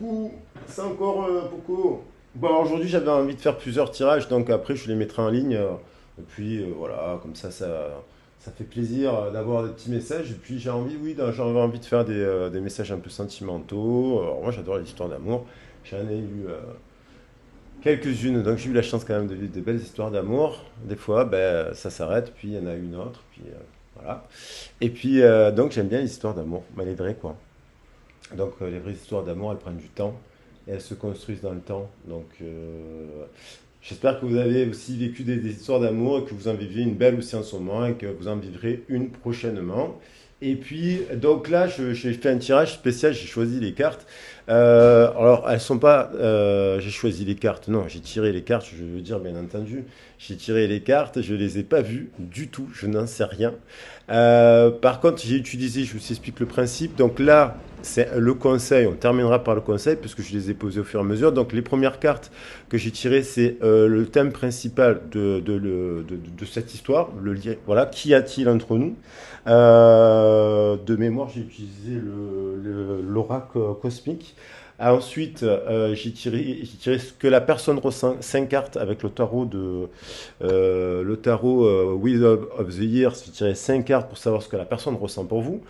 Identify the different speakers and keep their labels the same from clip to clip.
Speaker 1: coucou, c'est encore Poco. Bon, alors aujourd'hui j'avais envie de faire plusieurs tirages, donc après je les mettrai en ligne. Et puis voilà, comme ça fait plaisir d'avoir des petits messages. Et puis j'ai envie, oui, j'avais envie de faire des messages un peu sentimentaux. Alors moi j'adore les histoires d'amour. J'en ai eu quelques-unes, donc j'ai eu la chance quand même de vivre des belles histoires d'amour. Des fois, ben, ça s'arrête, puis il y en a une autre, puis voilà. Et puis donc j'aime bien les histoires d'amour, mais les vraies quoi. Donc les vraies histoires d'amour, elles prennent du temps et elles se construisent dans le temps. Donc j'espère que vous avez aussi vécu des histoires d'amour et que vous en vivez une belle aussi en ce moment et que vous en vivrez une prochainement. Et puis, donc là, j'ai fait un tirage spécial, j'ai choisi les cartes. Alors, elles sont pas... j'ai choisi les cartes, non, j'ai tiré les cartes, je veux dire, bien entendu. J'ai tiré les cartes, je les ai pas vues du tout, je n'en sais rien. Par contre, j'ai utilisé, je vous explique le principe. Donc là, c'est le conseil, on terminera par le conseil, puisque je les ai posés au fur et à mesure. Donc les premières cartes que j'ai tirées, c'est le thème principal de cette histoire. Voilà, qu'y a-t-il entre nous? De mémoire, j'ai utilisé l'oracle cosmique. Ensuite, j'ai tiré ce que la personne ressent, 5 cartes avec le tarot Wheel of the Year. J'ai tiré 5 cartes pour savoir ce que la personne ressent pour vous.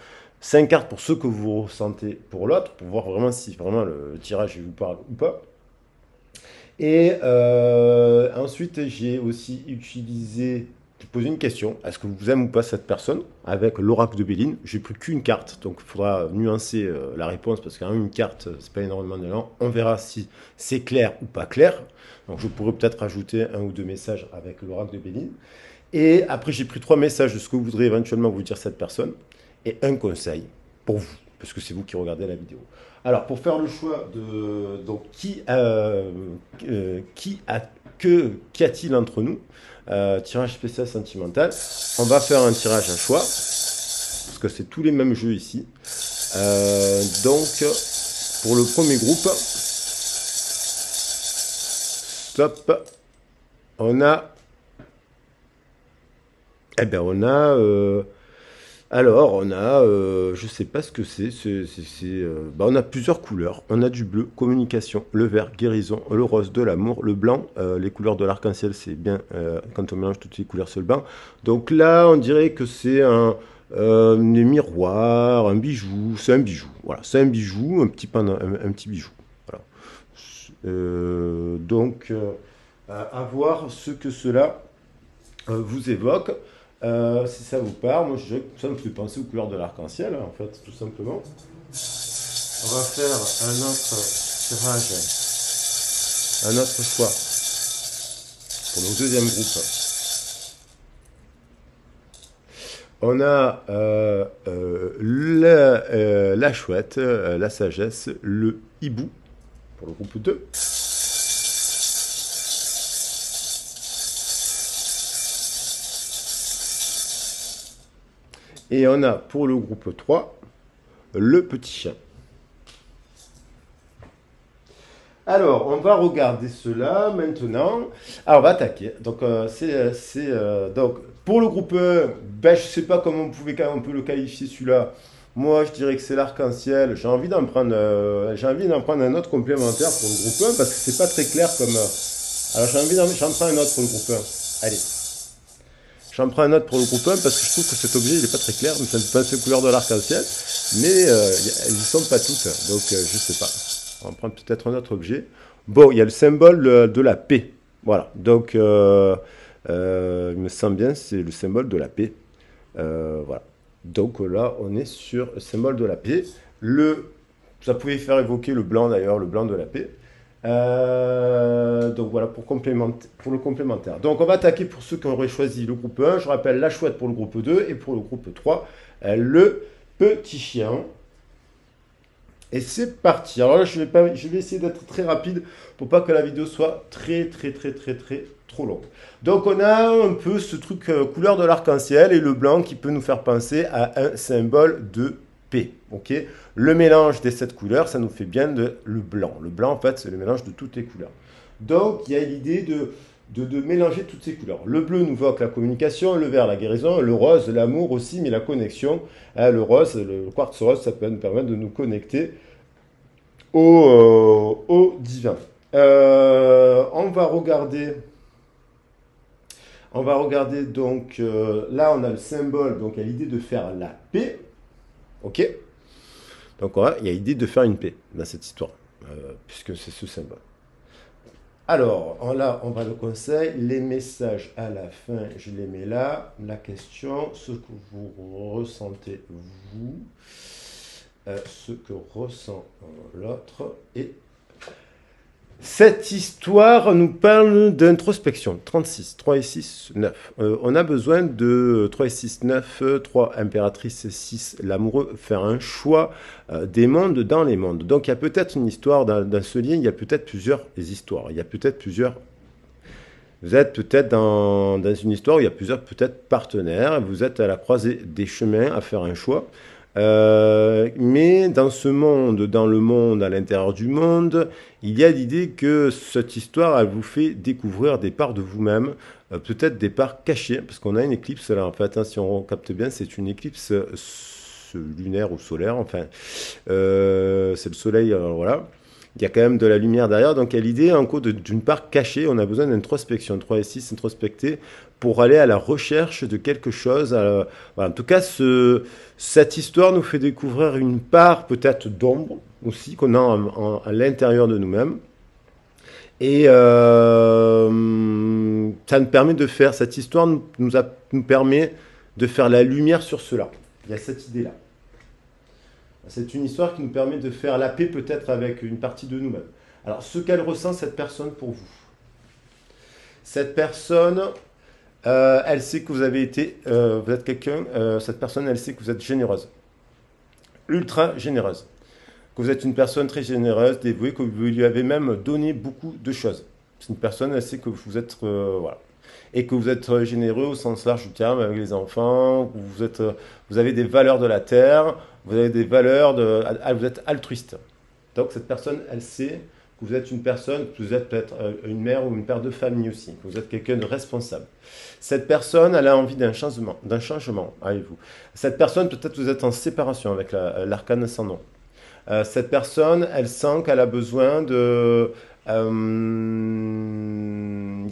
Speaker 1: 5 cartes pour ce que vous ressentez pour l'autre, pour voir vraiment si vraiment le tirage vous parle ou pas. Et ensuite, j'ai aussi utilisé, j'ai posé une question, est-ce que vous aimez ou pas cette personne? Avec l'oracle de Béline, j'ai plus qu'une carte, donc il faudra nuancer la réponse, parce qu'une une carte, c'est pas énormément d'élan. On verra si c'est clair ou pas clair. Donc je pourrais peut-être ajouter un ou deux messages avec l'oracle de Béline. Et après, j'ai pris 3 messages de ce que voudrait éventuellement vous dire cette personne, et un conseil pour vous, parce que c'est vous qui regardez la vidéo. Alors, pour faire le choix de donc qu'y a-t-il entre nous? Tirage spécial sentimental. On va faire un tirage à choix parce que c'est tous les mêmes jeux ici. Donc, pour le premier groupe, stop. On a, alors, on a, je sais pas ce que c'est, on a plusieurs couleurs. On a du bleu, communication, le vert, guérison, le rose, de l'amour, le blanc, les couleurs de l'arc-en-ciel, c'est bien quand on mélange toutes les couleurs, c'est le blanc. Donc là, on dirait que c'est des miroirs, un bijou, c'est un bijou. Voilà, c'est un bijou, un petit bijou. Voilà. Donc, à voir ce que cela vous évoque. Si ça vous parle, moi je dirais que ça me fait penser aux couleurs de l'arc-en-ciel, hein, en fait, tout simplement. On va faire un autre tirage, un autre choix pour le deuxième groupe. On a la chouette, la sagesse, le hibou pour le groupe 2. Et on a pour le groupe 3, le petit chien. Alors, on va regarder cela maintenant. Alors, on va attaquer. Donc, donc pour le groupe 1, ben, je ne sais pas comment on peut le qualifier celui-là. Moi, je dirais que c'est l'arc-en-ciel. J'ai envie d'en prendre un autre complémentaire pour le groupe 1 parce que c'est pas très clair comme. Alors, j'en prends un autre pour le groupe 1. Allez. J'en prends un autre pour le groupe 1 parce que je trouve que cet objet il n'est pas très clair, mais ça me passe les couleurs de l'arc-en-ciel, mais elles ne sont pas toutes, donc je ne sais pas. On va prendre peut-être un autre objet. Bon, il y a le symbole de la paix, voilà, donc il me semble bien c'est le symbole de la paix, voilà. Donc là, on est sur le symbole de la paix. Ça pouvait faire évoquer le blanc d'ailleurs, le blanc de la paix. Donc voilà pour le complémentaire. Donc on va attaquer pour ceux qui auraient choisi le groupe 1. Je rappelle la chouette pour le groupe 2 et pour le groupe 3, le petit chien. Et c'est parti. Alors là, je vais essayer d'être très rapide pour pas que la vidéo soit très trop longue. Donc on a un peu ce truc couleur de l'arc-en-ciel et le blanc qui peut nous faire penser à un symbole de paix. Okay, le mélange des 7 couleurs, ça nous fait bien le blanc. Le blanc, en fait, c'est le mélange de toutes les couleurs. Donc, il y a l'idée de mélanger toutes ces couleurs. Le bleu nous évoque la communication, le vert, la guérison, le rose, l'amour aussi, mais la connexion. Le rose, le quartz rose, ça peut nous permettre de nous connecter au divin. On va regarder donc, là on a le symbole, donc il y a l'idée de faire la paix, ok? Donc il y a l'idée de faire une paix dans cette histoire, puisque c'est ce symbole. Alors, là, on va le conseil, les messages à la fin, je les mets là. La question, ce que vous ressentez, vous, ce que ressent l'autre. Et cette histoire nous parle d'introspection. 36, 3 et 6, 9. On a besoin de 3 et 6, 9, 3, impératrice, 6, l'amoureux, faire un choix des mondes dans les mondes. Donc il y a peut-être une histoire dans ce lien, il y a peut-être plusieurs histoires, il y a peut-être plusieurs... Vous êtes peut-être dans une histoire où il y a plusieurs peut-être partenaires, vous êtes à la croisée des chemins à faire un choix. Mais dans ce monde, dans le monde, à l'intérieur du monde, il y a l'idée que cette histoire, elle vous fait découvrir des parts de vous-même, peut-être des parts cachées, parce qu'on a une éclipse là, en fait, hein, si on capte bien, c'est une éclipse lunaire ou solaire, enfin, c'est le soleil, alors voilà. Il y a quand même de la lumière derrière, donc il y a l'idée en cours d'une part cachée, on a besoin d'introspection, 3 et 6, introspecter, pour aller à la recherche de quelque chose. Voilà. En tout cas, cette histoire nous fait découvrir une part peut-être d'ombre aussi qu'on a à l'intérieur de nous-mêmes. Et ça nous permet de faire, cette histoire nous permet de faire la lumière sur cela. Il y a cette idée-là. C'est une histoire qui nous permet de faire la paix peut-être avec une partie de nous-mêmes. Alors, ce qu'elle ressent, cette personne, pour vous. Cette personne, elle sait que vous avez été, vous êtes quelqu'un, cette personne, elle sait que vous êtes généreuse. Ultra généreuse. Que vous êtes une personne très généreuse, dévouée, que vous lui avez même donné beaucoup de choses. C'est une personne, elle sait que vous êtes, voilà. Et que vous êtes généreux au sens large du terme avec les enfants, vous avez des valeurs de la terre, vous avez des valeurs vous êtes altruiste. Donc cette personne, elle sait que vous êtes une personne, que vous êtes peut-être une mère ou une père de famille aussi, que vous êtes quelqu'un de responsable. Cette personne, elle a envie d'un changement avec vous. Cette personne, peut-être vous êtes en séparation avec l'arcane sans nom. Cette personne, elle sent qu'elle a besoin de... il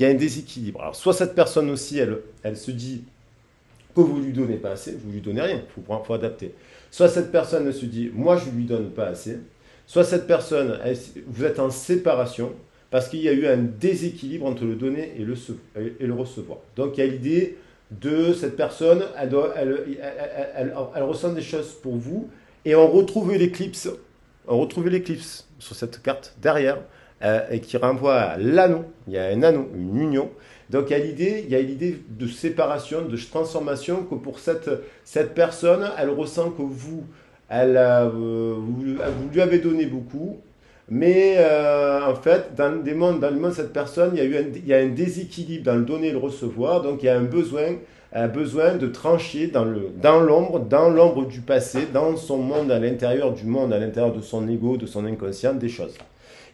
Speaker 1: y a un déséquilibre. Alors, soit cette personne aussi, elle se dit que vous lui donnez pas assez, vous lui donnez rien, il faut adapter. Soit cette personne elle se dit, moi je lui donne pas assez. Soit cette personne, vous êtes en séparation parce qu'il y a eu un déséquilibre entre le donner et le recevoir. Donc il y a l'idée de cette personne, elle ressent des choses pour vous et on retrouve l'éclipse sur cette carte derrière. Et qui renvoie à l'anneau. Il y a un anneau, une union. Donc il y a l'idée de séparation, de transformation, que pour cette personne, elle ressent que vous lui avez donné beaucoup, mais en fait, dans le monde de cette personne, il y a un déséquilibre dans le donner et le recevoir, donc il y a un besoin de trancher dans l'ombre du passé, dans son monde, à l'intérieur du monde, à l'intérieur de son ego, de son inconscient, des choses.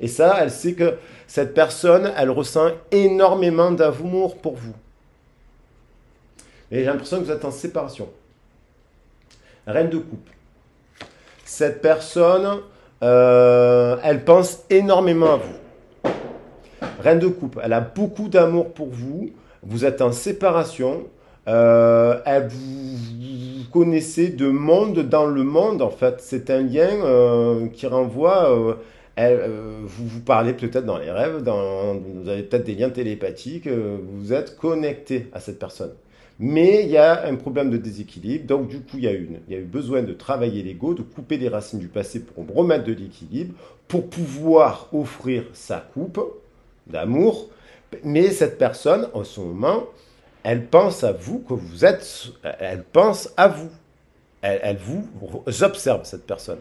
Speaker 1: Et ça, elle sait que cette personne, elle ressent énormément d'amour pour vous. Et j'ai l'impression que vous êtes en séparation. Reine de coupe. Cette personne, elle pense énormément à vous. Reine de coupe, elle a beaucoup d'amour pour vous. Vous êtes en séparation. Vous connaissez de monde dans le monde, en fait. C'est un lien qui renvoie... vous parlez peut-être dans les rêves, vous avez peut-être des liens télépathiques, vous êtes connecté à cette personne. Mais il y a un problème de déséquilibre, donc du coup il y a eu besoin de travailler l'ego, de couper les racines du passé pour remettre de l'équilibre, pour pouvoir offrir sa coupe d'amour. Mais cette personne, en ce moment, elle pense à vous, elle pense à vous. Elle vous observe, cette personne.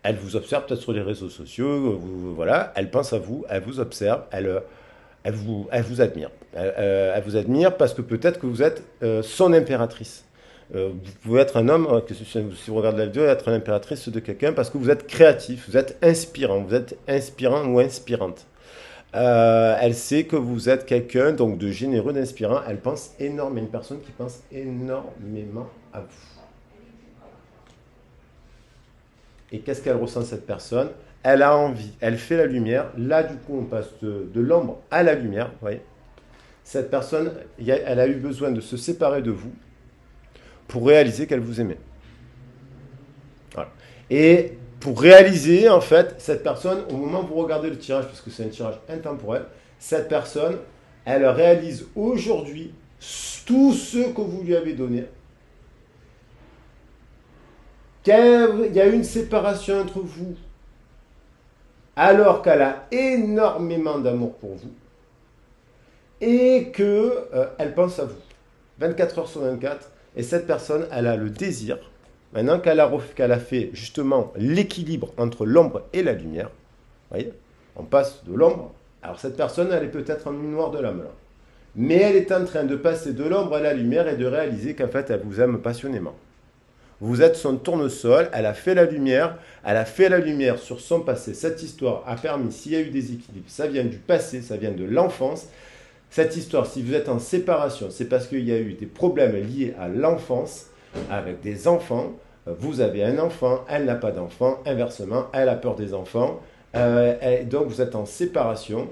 Speaker 1: Elle vous observe peut-être sur les réseaux sociaux, voilà, elle pense à vous, elle vous observe, elle vous admire. Elle vous admire parce que peut-être que vous êtes son impératrice. Vous pouvez être un homme, si vous regardez la vidéo, être une impératrice de quelqu'un parce que vous êtes créatif, vous êtes inspirant ou inspirante. Elle sait que vous êtes quelqu'un donc de généreux, d'inspirant. Elle pense énormément, une personne qui pense énormément à vous. Et qu'est-ce qu'elle ressent, cette personne? elle a envie, elle fait la lumière. Là, du coup, on passe de l'ombre à la lumière. Vous voyez, cette personne, elle a eu besoin de se séparer de vous pour réaliser qu'elle vous aimait. Voilà. Et pour réaliser, en fait, cette personne, au moment où vous regardez le tirage, parce que c'est un tirage intemporel, cette personne, elle réalise aujourd'hui tout ce que vous lui avez donné. Qu'il y a une séparation entre vous, alors qu'elle a énormément d'amour pour vous, et que elle pense à vous. 24 heures sur 24, et cette personne, elle a le désir, maintenant qu'elle a fait justement l'équilibre entre l'ombre et la lumière, vous voyez, on passe de l'ombre, alors cette personne, elle est peut-être en noir de l'âme là, mais elle est en train de passer de l'ombre à la lumière et de réaliser qu'en fait, elle vous aime passionnément. Vous êtes son tournesol, elle a fait la lumière sur son passé. Cette histoire a permis, s'il y a eu des équilibres, ça vient du passé, ça vient de l'enfance. Cette histoire, si vous êtes en séparation, c'est parce qu'il y a eu des problèmes liés à l'enfance, avec des enfants. Vous avez un enfant, elle n'a pas d'enfant, inversement, elle a peur des enfants. Donc vous êtes en séparation.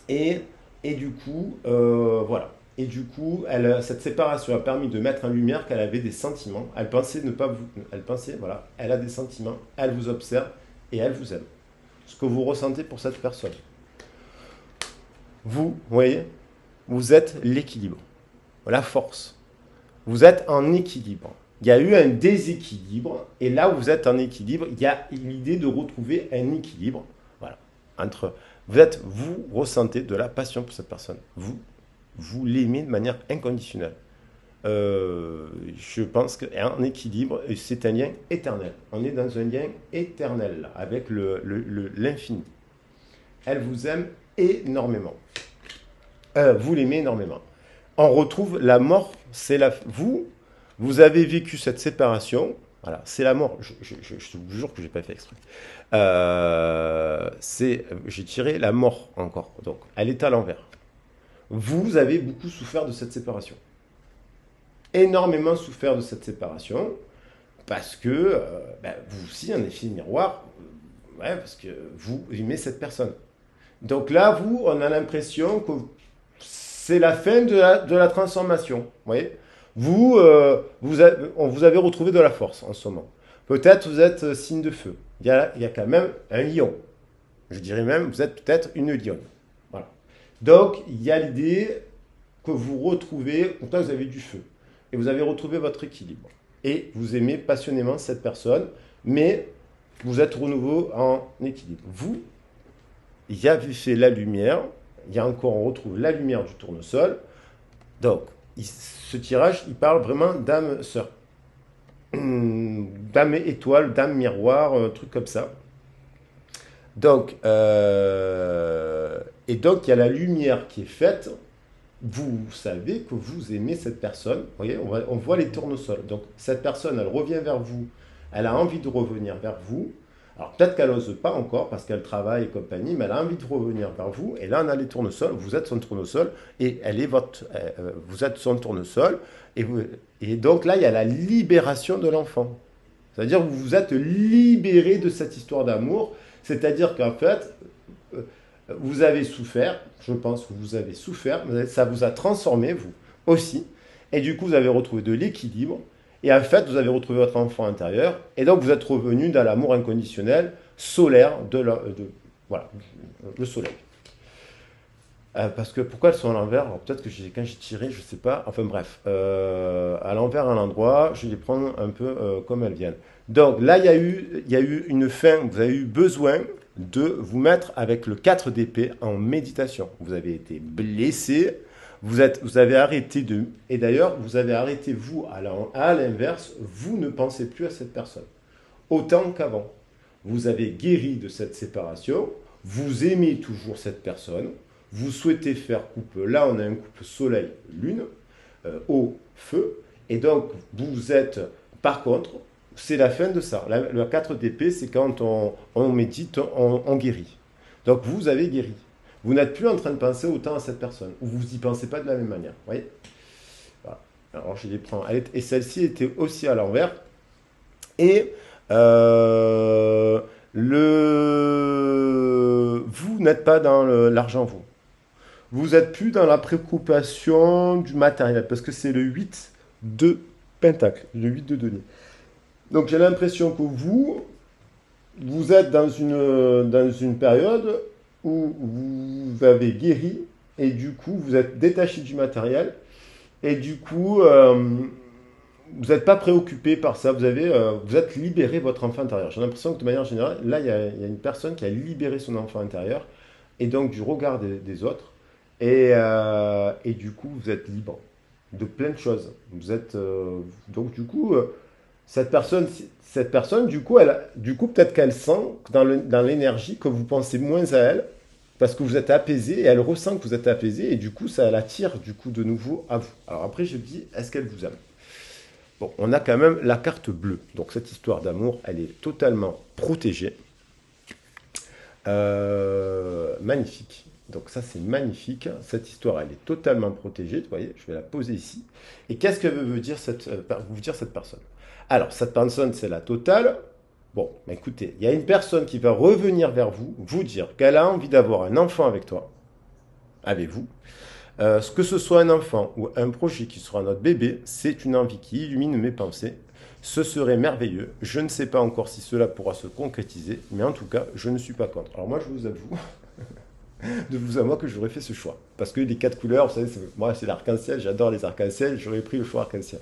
Speaker 1: Et, et du coup, voilà. Et du coup, cette séparation a permis de mettre en lumière qu'elle avait des sentiments. Elle pensait ne pas vous. Elle pensait, voilà, elle a des sentiments, elle vous observe et elle vous aime. Ce que vous ressentez pour cette personne. Vous voyez, vous êtes l'équilibre, la force. Vous êtes en équilibre. Il y a eu un déséquilibre, et là où vous êtes en équilibre, il y a l'idée de retrouver un équilibre. Voilà. Vous ressentez de la passion pour cette personne. Vous l'aimez de manière inconditionnelle. Je pense qu'un équilibre, c'est un lien éternel. On est dans un lien éternel là, avec l'infini. Elle vous aime énormément. Vous l'aimez énormément. On retrouve la mort, vous avez vécu cette séparation, voilà, c'est la mort, je vous jure que je n'ai pas fait exprès. J'ai tiré la mort encore, donc elle est à l'envers. Vous avez beaucoup souffert de cette séparation. Énormément souffert de cette séparation, parce que vous aussi, en effet miroir, parce que vous aimez cette personne. Donc là, on a l'impression que c'est la fin de la transformation. Vous voyez, on vous avez retrouvé de la force en ce moment. Peut-être vous êtes signe de feu. Il y a quand même un lion. Je dirais même, vous êtes peut-être une lionne. Voilà. Donc, il y a l'idée que vous retrouvez, pourtant vous avez du feu. Et vous avez retrouvé votre équilibre. Et vous aimez passionnément cette personne, mais vous êtes de nouveau en équilibre. Vous, il y a fait la lumière. Il y a encore, on retrouve la lumière du tournesol. Donc, ce tirage, il parle vraiment d'âme sœur. D'âme étoile, d'âme miroir, un truc comme ça. Donc, et donc, il y a la lumière qui est faite. Vous savez que vous aimez cette personne. Vous voyez, on voit les tournesols. Donc, cette personne, elle revient vers vous. Elle a envie de revenir vers vous. Alors peut-être qu'elle n'ose pas encore parce qu'elle travaille et compagnie, mais elle a envie de revenir vers vous. Et là, on a les tournesols. Vous êtes son tournesol et vous êtes son tournesol. Et donc là, il y a la libération de l'enfant. C'est-à-dire que vous vous êtes libéré de cette histoire d'amour. C'est-à-dire qu'en fait, vous avez souffert. Je pense que vous avez souffert. Ça vous a transformé, vous aussi. Et du coup, vous avez retrouvé de l'équilibre. Et en fait, vous avez retrouvé votre enfant intérieur, et donc vous êtes revenu dans l'amour inconditionnel, solaire, voilà, le soleil. Parce que pourquoi elles sont à l'envers? Alors peut-être que quand j'ai tiré, je ne sais pas. Enfin bref, à l'envers, à l'endroit, je les prends un peu comme elles viennent. Donc là, il y a eu une fin, vous avez eu besoin de vous mettre avec le 4 d'épée en méditation. Vous avez été blessé. Vous avez arrêté et d'ailleurs, vous avez arrêté, vous, à l'inverse, vous ne pensez plus à cette personne. Autant qu'avant. Vous avez guéri de cette séparation, vous aimez toujours cette personne, vous souhaitez faire couple. Là, on a un couple soleil-lune, au feu, et donc, vous êtes, par contre, c'est la fin de ça. Le 4 d'épée, c'est quand on médite, on guérit. Donc, vous avez guéri. Vous n'êtes plus en train de penser autant à cette personne, ou vous n'y pensez pas de la même manière. Vous voyez, voilà. Alors je les prends. Et celle-ci était aussi à l'envers. Et Vous n'êtes pas dans l'argent, vous. Vous n'êtes plus dans la préoccupation du matériel, parce que c'est le 8 de Pentacle, le 8 de denier. Donc j'ai l'impression que vous êtes dans une période où vous avez guéri, et du coup vous êtes détaché du matériel, et du coup vous n'êtes pas préoccupé par ça, vous êtes libéré votre enfant intérieur. J'ai l'impression que de manière générale, là il y a une personne qui a libéré son enfant intérieur, et donc du regard des autres, et du coup vous êtes libre de plein de choses. Vous êtes donc du coup cette personne, du coup, peut-être qu'elle sent dans l'énergie que vous pensez moins à elle, parce que vous êtes apaisé, et elle ressent que vous êtes apaisé, et du coup, ça l'attire du coup de nouveau à vous. Alors après, je me dis, est-ce qu'elle vous aime? Bon, on a quand même la carte bleue. Donc cette histoire d'amour, elle est totalement protégée. Magnifique. Donc ça, c'est magnifique. Cette histoire, elle est totalement protégée. Vous voyez, je vais la poser ici. Et qu'est-ce que veut dire vous dire cette personne? Alors, cette personne, c'est la totale. Bon, bah écoutez, il y a une personne qui va revenir vers vous, vous dire qu'elle a envie d'avoir un enfant avec toi, avec vous. Que ce soit un enfant ou un projet qui sera notre bébé, c'est une envie qui illumine mes pensées. Ce serait merveilleux. Je ne sais pas encore si cela pourra se concrétiser, mais en tout cas, je ne suis pas contre. Alors moi, je vous avoue, de vous à moi, que j'aurais fait ce choix. Parce que les 4 couleurs, vous savez, moi, c'est l'arc-en-ciel, j'adore les arcs-en-ciel, j'aurais pris le choix arc-en-ciel.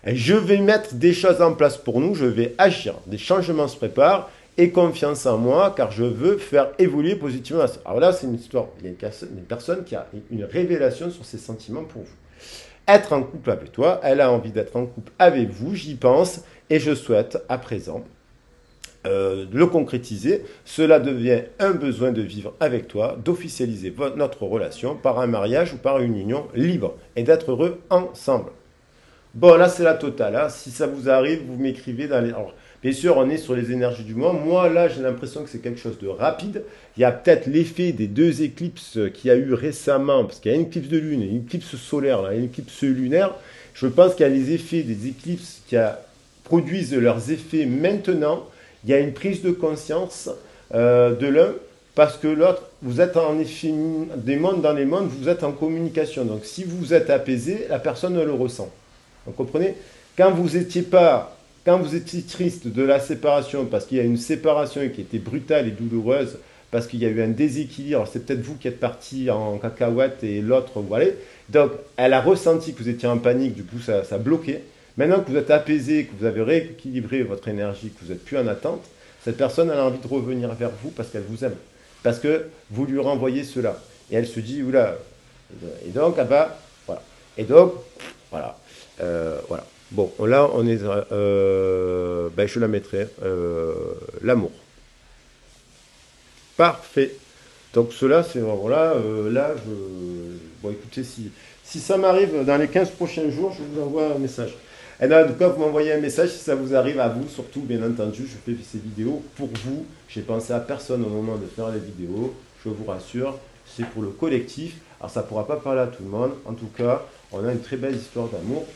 Speaker 1: Et je vais mettre des choses en place pour nous, je vais agir, des changements se préparent, et confiance en moi, car je veux faire évoluer positivement. Alors là, c'est une histoire, il y a une personne qui a une révélation sur ses sentiments pour vous. Être en couple avec toi, elle a envie d'être en couple avec vous, j'y pense, et je souhaite à présent le concrétiser. Cela devient un besoin de vivre avec toi, d'officialiser notre relation par un mariage ou par une union libre, et d'être heureux ensemble. Bon, là, c'est la totale. Hein. Si ça vous arrive, vous m'écrivez dans les... Alors, bien sûr, on est sur les énergies du mois. Moi, là, j'ai l'impression que c'est quelque chose de rapide. Il y a peut-être l'effet des 2 éclipses qu'il y a eu récemment, parce qu'il y a une éclipse de lune et une éclipse solaire, là, une éclipse lunaire. Je pense qu'il y a les effets des éclipses qui produisent leurs effets maintenant. Il y a une prise de conscience de l'un, parce que l'autre, vous êtes en effet des mondes dans les mondes, vous êtes en communication. Donc, si vous êtes apaisé, la personne le ressent. Vous comprenez? Quand vous étiez triste de la séparation, parce qu'il y a une séparation qui était brutale et douloureuse, parce qu'il y a eu un déséquilibre, c'est peut-être vous qui êtes parti en cacahuète et l'autre, voilà. Donc, elle a ressenti que vous étiez en panique, du coup, ça bloquait. Maintenant que vous êtes apaisé, que vous avez rééquilibré votre énergie, que vous n'êtes plus en attente, cette personne, elle a envie de revenir vers vous parce qu'elle vous aime. Parce que vous lui renvoyez cela. Et elle se dit, oula. Et donc, elle va, voilà. Et donc, voilà. Voilà. Bon, là, on est. Ben, je la mettrai. L'amour. Parfait. Donc, cela, c'est voilà. Là, bon, écoutez, si ça m'arrive dans les 15 prochains jours, je vous envoie un message. Et là, en tout cas, vous m'envoyez un message si ça vous arrive à vous, surtout, bien entendu. Je fais ces vidéos pour vous. J'ai pensé à personne au moment de faire les vidéos. Je vous rassure, c'est pour le collectif. Alors, ça ne pourra pas parler à tout le monde. En tout cas, on a une très belle histoire d'amour.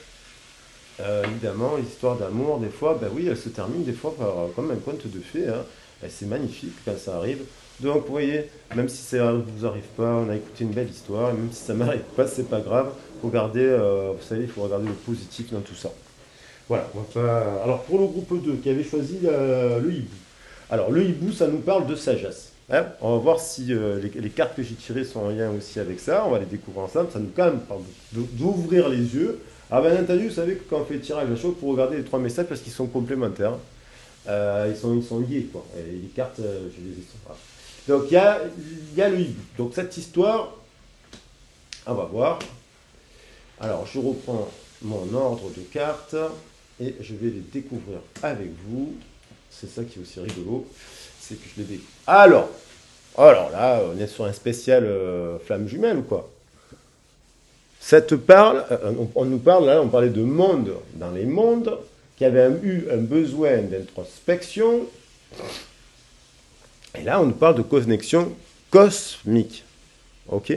Speaker 1: Évidemment, l'histoire d'amour, des fois, ben oui, elle se termine des fois par comme un conte de fées. Hein. C'est magnifique quand ça arrive. Donc, vous voyez, même si ça ne vous arrive pas, on a écouté une belle histoire, et même si ça ne m'arrive pas, c'est pas grave. Regardez, vous savez, il faut regarder le positif dans tout ça. Voilà. Alors, pour le groupe 2, qui avait choisi le hibou. Alors, le hibou, ça nous parle de sagesse. Hein. On va voir si les cartes que j'ai tirées sont en lien aussi avec ça. On va les découvrir ensemble. Ça nous quand même parle d'ouvrir les yeux. Alors bien entendu, vous savez que quand on fait le tirage à chaud, il faut regarder les 3 messages parce qu'ils sont complémentaires. Ils sont liés, quoi. Et les cartes, je les ai. Voilà. Donc il y a le hibou. Donc cette histoire, on va voir. Alors je reprends mon ordre de cartes et je vais les découvrir avec vous. C'est ça qui est aussi rigolo, c'est que je les découvre. Alors là, on est sur un spécial flamme jumelle ou quoi? On nous parle, là, on parlait de monde dans les mondes, qui avait eu un besoin d'introspection. Et là, on nous parle de connexion cosmique. Ok?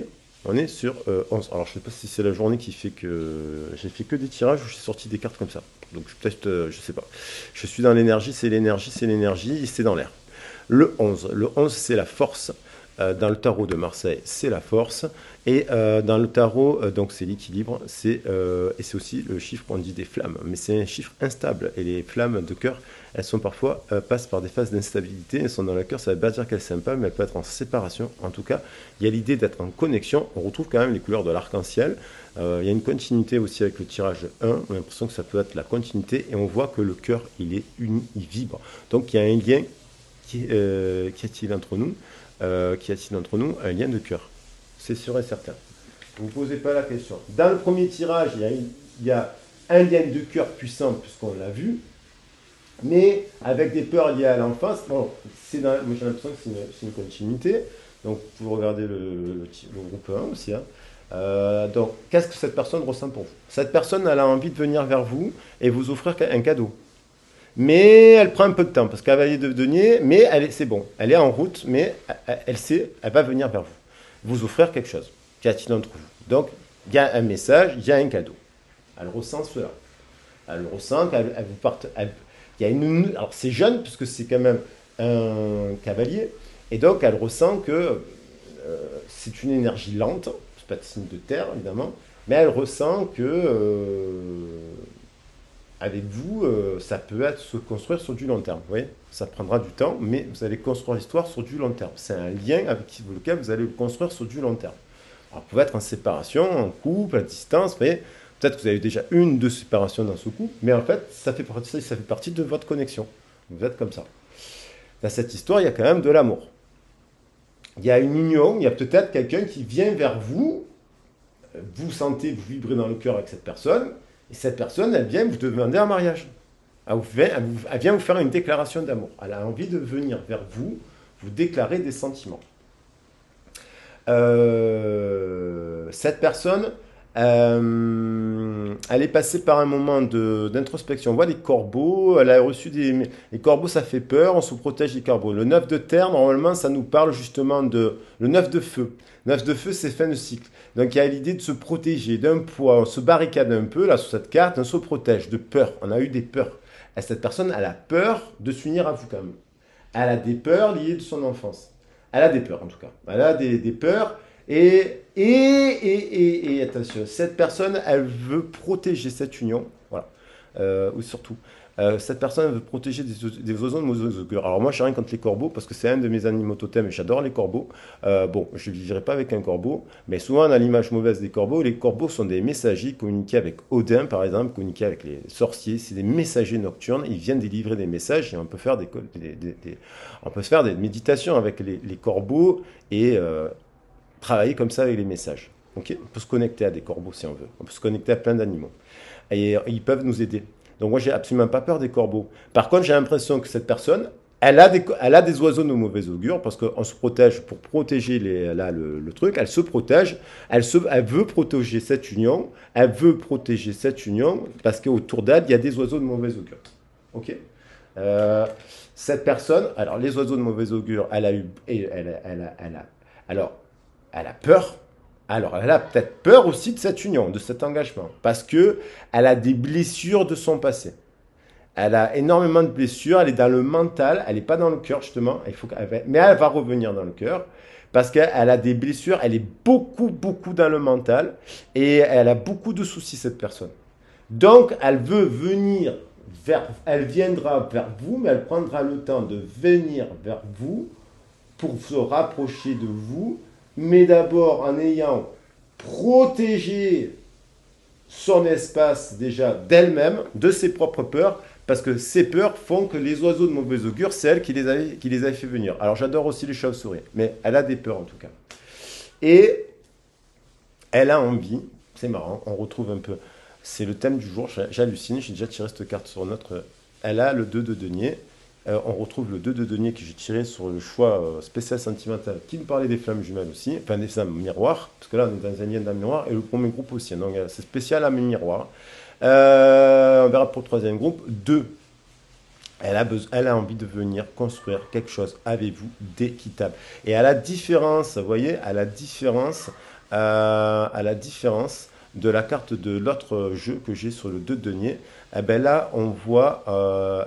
Speaker 1: On est sur 11. Alors, je ne sais pas si c'est la journée qui fait que j'ai fait que des tirages ou j'ai sorti des cartes comme ça. Donc, peut-être, je ne sais pas. Je suis dans l'énergie, c'est l'énergie, c'est l'énergie, c'est dans l'air. Le 11. Le 11, c'est la force. Dans le tarot de Marseille, c'est la force. Et dans le tarot, donc c'est l'équilibre. Et c'est aussi le chiffre, on dit des flammes. Mais c'est un chiffre instable. Et les flammes de cœur, elles sont parfois, passent par des phases d'instabilité. Elles sont dans le cœur, ça ne veut pas dire qu'elles s'aiment pas, mais elles peuvent être en séparation. En tout cas, il y a l'idée d'être en connexion. On retrouve quand même les couleurs de l'arc-en-ciel. Il y a une continuité aussi avec le tirage 1. On a l'impression que ça peut être la continuité. Et on voit que le cœur, il est uni, il vibre. Donc il y a un lien qu'y a-t-il entre nous qu'y a-t-il entre nous? Un lien de cœur. C'est sûr et certain. Ne vous posez pas la question. Dans le premier tirage, il y a un lien de cœur puissant, puisqu'on l'a vu, mais avec des peurs liées à l'enfance. Bon, moi j'ai l'impression que c'est une continuité. Donc, vous regardez le groupe 1 aussi. Hein. Donc, qu'est-ce que cette personne ressent pour vous? Cette personne, elle a envie de venir vers vous et vous offrir un cadeau. Mais elle prend un peu de temps, parce cavalier de denier, mais c'est bon. Elle est en route, mais elle sait, elle va venir vers vous. Vous offrir quelque chose. Qu'y a-t-il entre vous? Donc, il y a un message, il y a un cadeau. Elle ressent cela. Elle ressent qu'elle vous parte. Il y a alors, c'est jeune, puisque c'est quand même un cavalier, et donc elle ressent que c'est une énergie lente, c'est pas de signe de terre, évidemment, mais elle ressent que avec vous, ça peut être se construire sur du long terme. Vous voyez, ça prendra du temps, mais vous allez construire l'histoire sur du long terme. C'est un lien avec lequel vous allez le construire sur du long terme. Alors, vous pouvez être en séparation, en couple, à distance. Vous voyez, peut-être que vous avez déjà une, deux séparations dans ce couple, mais en fait, ça fait partie de votre connexion. Vous êtes comme ça. Dans cette histoire, il y a quand même de l'amour. Il y a une union, il y a peut-être quelqu'un qui vient vers vous. Vous sentez, vous vibrez dans le cœur avec cette personne. Et cette personne, elle vient vous demander un mariage. Elle vient vous faire une déclaration d'amour. Elle a envie de venir vers vous, vous déclarer des sentiments. Cette personne, elle est passée par un moment d'introspection. On voit les corbeaux, elle a reçu les corbeaux, ça fait peur, on se protège des corbeaux. Le 9 de terre, normalement, ça nous parle justement de... Le 9 de feu. 9 de feu, c'est fin de cycle. Donc il y a l'idée de se protéger d'un poids, on se barricade un peu, là, sur cette carte, on se protège de peur. On a eu des peurs. Et cette personne, elle a peur de s'unir à vous quand même. Elle a des peurs liées de son enfance. Elle a des peurs, en tout cas. Elle a des peurs. Et attention, cette personne, elle veut protéger cette union. Voilà. Ou surtout, cette personne veut protéger des oiseaux de mauvais augure. Alors moi, je n'ai rien contre les corbeaux, parce que c'est un de mes animaux totems et j'adore les corbeaux. Bon, je ne vivrai pas avec un corbeau, mais souvent on a l'image mauvaise des corbeaux. Les corbeaux sont des messagers, communiqués avec Odin, par exemple, communiqués avec les sorciers. C'est des messagers nocturnes, ils viennent délivrer des messages et on peut faire on peut se faire des méditations avec les corbeaux et travailler comme ça avec les messages. Okay, on peut se connecter à des corbeaux si on veut. On peut se connecter à plein d'animaux. Et ils peuvent nous aider. Donc moi, j'ai absolument pas peur des corbeaux. Par contre, j'ai l'impression que cette personne, elle a des oiseaux de mauvais augure, parce qu'on se protège pour protéger le truc. Elle se protège. Elle veut protéger cette union. Elle veut protéger cette union parce qu'autour d'elle, il y a des oiseaux de mauvais augure. Ok. Cette personne, alors les oiseaux de mauvais augure, elle a peur. Alors, elle a peut-être peur aussi de cette union, de cet engagement, parce que elle a des blessures de son passé. Elle a énormément de blessures, elle est dans le mental, elle n'est pas dans le cœur justement, mais elle va revenir dans le cœur, parce qu'elle a des blessures, elle est beaucoup, beaucoup dans le mental, et elle a beaucoup de soucis, cette personne. Donc, elle veut venir elle viendra vers vous, mais elle prendra le temps de venir vers vous pour se rapprocher de vous, mais d'abord en ayant protégé son espace déjà d'elle-même, de ses propres peurs, parce que ces peurs font que les oiseaux de mauvais augure, c'est elle qui les avait fait venir. Alors j'adore aussi les chauves-souris, mais elle a des peurs en tout cas. Et elle a envie, c'est marrant, on retrouve un peu, c'est le thème du jour, j'hallucine, j'ai déjà tiré cette carte sur notre... Elle a le 2 de denier. On retrouve le 2 de denier que j'ai tiré sur le choix spécial sentimental qui nous parlait des flammes jumelles aussi, enfin des flammes miroirs, parce que là on est dans un lien d'un miroir, et le premier groupe aussi, donc c'est spécial à mes miroirs. On verra pour le troisième groupe. 2. Elle a envie de venir construire quelque chose avec vous d'équitable. Et à la différence, vous voyez, à la différence de la carte de l'autre jeu que j'ai sur le 2 de denier, eh ben là, on voit...